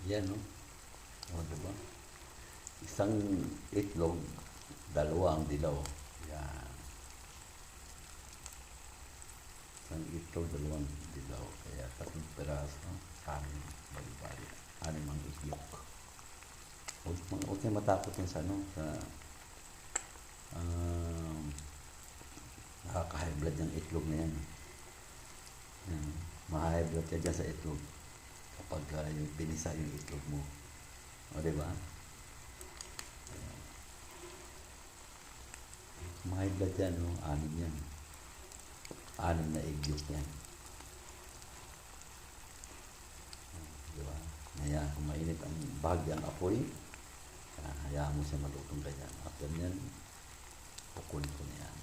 Yan, no? O, diba? Isang itlog, dalawang dilaw. Yan. Isang itlog, dalawang dilaw. Kaya 3 piraso, anim, bali-bali. 6 ang itlog. Huwag kayo matakot yan sa um, nakaka-high blood yung itlog na yan. Yan. Ma-high blood ka dyan sa itlog kapag yung pinisa yung itlog mo. O, diba? Ma-high blood yan, no? 6 yan. 6 na iglog yan. Diba? Kaya kung mainit ang bahagyang apoy, hayaan mo siya malutong ganyan. After yan, pukunin ko na yan.